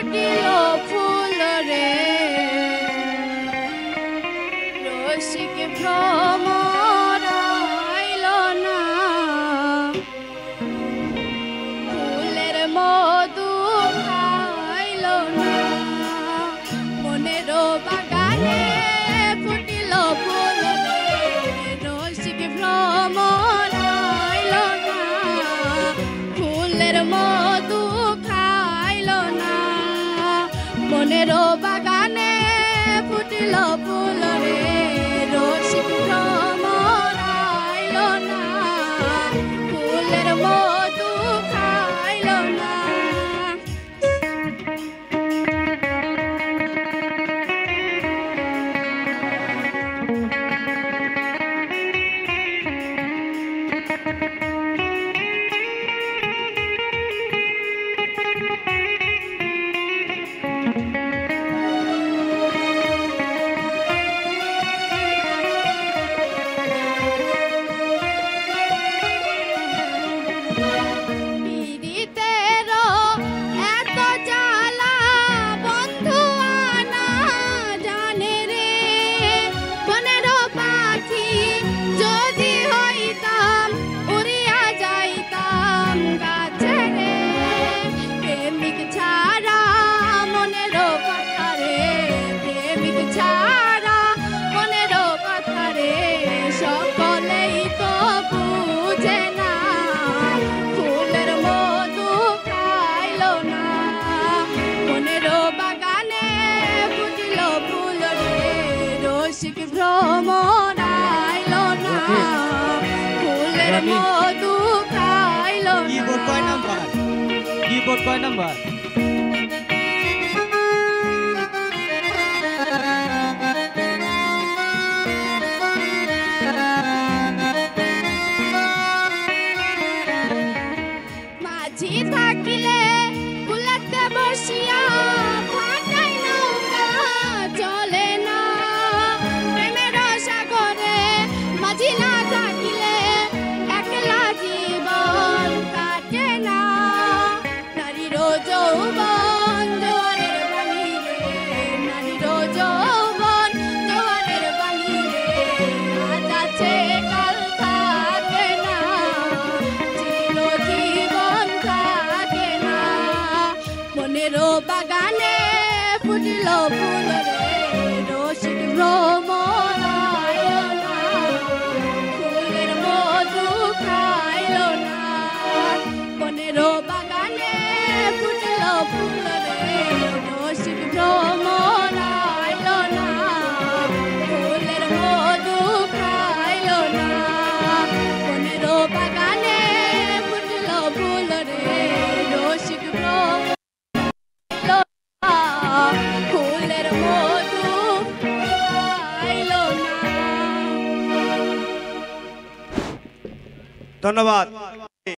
ফুটিল ফুল রে রসিক ভ্রমর আইল না ফুলের মধু খাইল না মনের বাগানে ফুটিল ফুল রে রসিক ভ্রমর আইল না ফুলের মধু খাইল না মনের বাগানে ফুটিল ফুল রে রসিক ভ্রমর আইল না ফুলের মধু খাইল না ভ্রমর আইল না ফুলের মধু খাইল না কিবোর্ড কয় নাম্বার মাঝি থাকিলে বুলাতে বসিয়া ফাটাই নৌকা চলে না প্রেমের সাগরে মাঝি না থাকিলে একলা জীবন কাটে না নারীর যৌবন জোয়ারের পানি রে নারীর যৌবন জোয়ারের পানি রে আজ আছে কাল থাকে না চিরজীবন থাকে না মনের বাগানে ফুটিল ফুল রে রসিক ভ্রমর আইল না ফুলের মধু খাইল না মনের বাগানে ফুটিল ফুল রে রসিক ভ্রমর আইল না ফুলের মধু খাইল না মনের বাগানে ফুটিল ফুল রে রসিক ভ্রমর ফুলের মধু খাইল না। ধন্যবাদ।